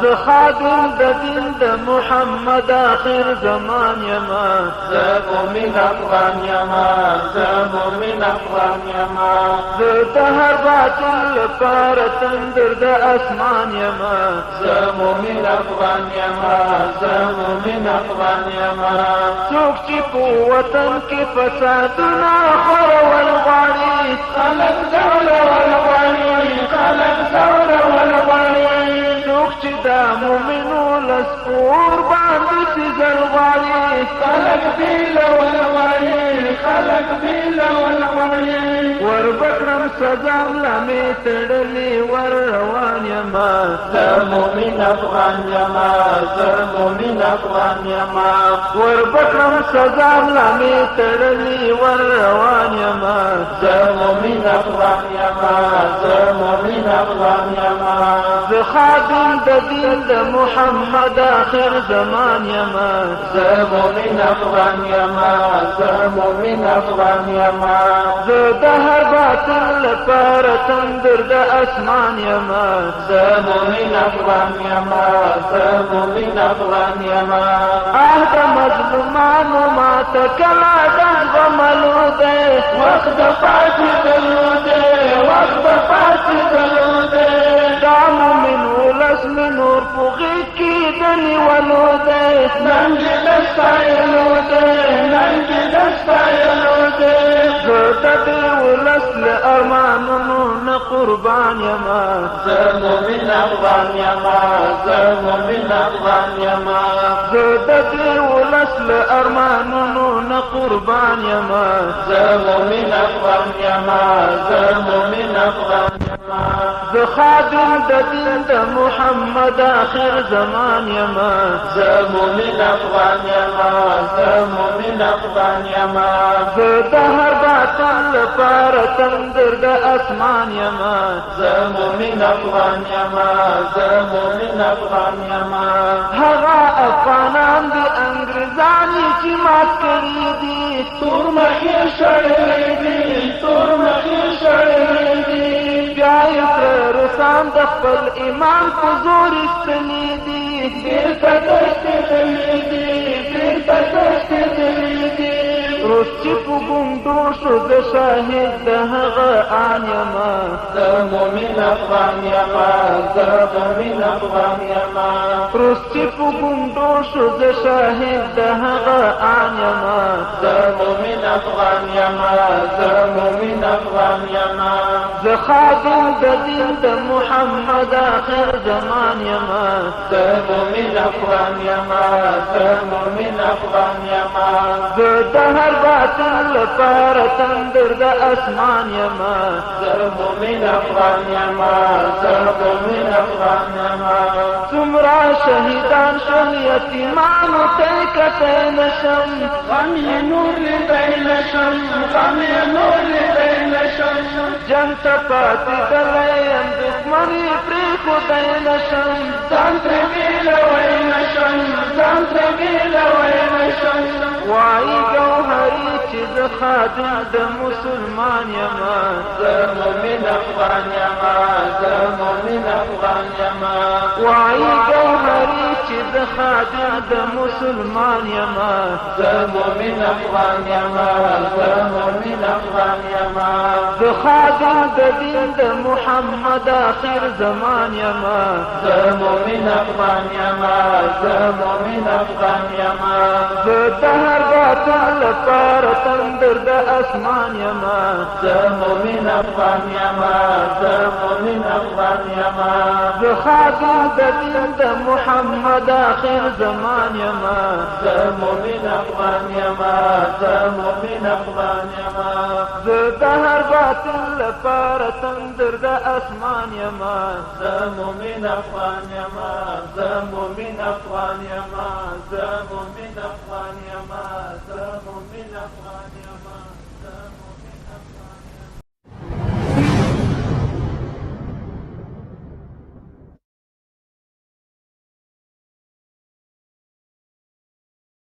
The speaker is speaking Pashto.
زه خادم د دین د محمد آخر زمان یما، زه مومن افغان یما، زه مومن افغان یما، زه د هر باطل لپاره تندر د اسمان یما، زه مومن افغان یما، زه مومن افغان یما. څوک چې په وطن کې فسادونه خورول غواړي، خلک ځورول غواړي، خلک ځورول غواړي. څوک چې د مؤمنو له سپور باندې سیزل غواړي، خلک بیلول غواړي، خلک بیلول غواړي. وربکړم سزا لمې تړلې ور روان یما، زه مومن افغان یما، زه مومن افغان یما. وربکړم سزا لمې تړلې ور روان یما، زه مومن افغان یما، زه مومن افغان یما. زه خادم د دین د محمد آخر زمان یما، زه مومن افغان یما، زه مومن افغان یما. زه د هر باطل لپاره تندر د اسمان یما، زه مومن افغان یما، زه مومن افغان یما. د مظلومانو ماته کله ډنګ عملو دی، وخت د پاڅېدلو دی، وخت د پاڅېدلو دی. دا مومن ولس مې نور په غېږ کې د نیولو دی، نن دې د ستایلو دی، نن دې د ستایلو دی. زه د دې ولس له ارمانونو نه قربان یما، زه مومن افغان یما، زه مومن افغان یما. زه د دې ولس له ارمانونو نه قربان یما، زه مومن افغان یما، زه مومن افغان یما. زه خادم د دین د محمد آخر زمان یما، زه مومن افغان یما، زه مومن افغان یما. زه د هر باطل لپاره تندر د اسمان یما، زه مومن افغان یما، زه مومن افغان یما. هغه افغانان دي انګریزان چې مات کړي دي، تور مخې شړلې دي، تور مخې شړلې دي. بیا یې تر روسان د خپل ایمان په زور ایستلي دي، بیرته تښتېدلې دي، بیرته تښتېدلې دي. روس چې په ګونډو شو د شاهد د هغه آن یما، زه مومن افغان یما، زه مومن افغان یما. روس چې په ګونډو شو د شاهد د هغه آن یما، زه مومن افغان یما، زه مومن افغان یما. زه خادم د دین د محمد آخر زمان یما، زه مومن افغان یما، زه مومن افغان یما. زه د هر باطل لپاره تندر د اسمان یما، زه مومن افغان یما، زه مومن افغان یما. څومره شهیدان شول یتیمانو ته یې کتی نشم، غم یې نور لیدی نشم، غم یې نور لیدی نشم. جنګ ته پاتېدلی یم دښمن یې پرېښودی نشم، ځان ترې بېلوی نشم، ځان ترې بېلوی نشم. وایي ګوهري چې زه خادم د مسلمان یما، زه مومن افغان یما، زه مومن افغان یما. وایي ګوهري چې زه خادم د مسلمان یما، زه مومن افغان یما، زه مومن افغان یما. زه خادم د دین د محمد آخر زمان یما، زه مومن افغان یما، زه مومن افغان یما. زه د هر باطل لپاره تندر د اسمان یما، زه مومن افغان یما، زه مومن افغان یما. زه خادم د دین د محمد آخر زمان یما، زه مومن افغان یما، زه مومن افغان یما. زه د هر باطل لپاره تندر د اسمان یما، زه مومن افغان یما، زه مومن افغان یما، زه مومن افغان یما، زه مومن افغان یما.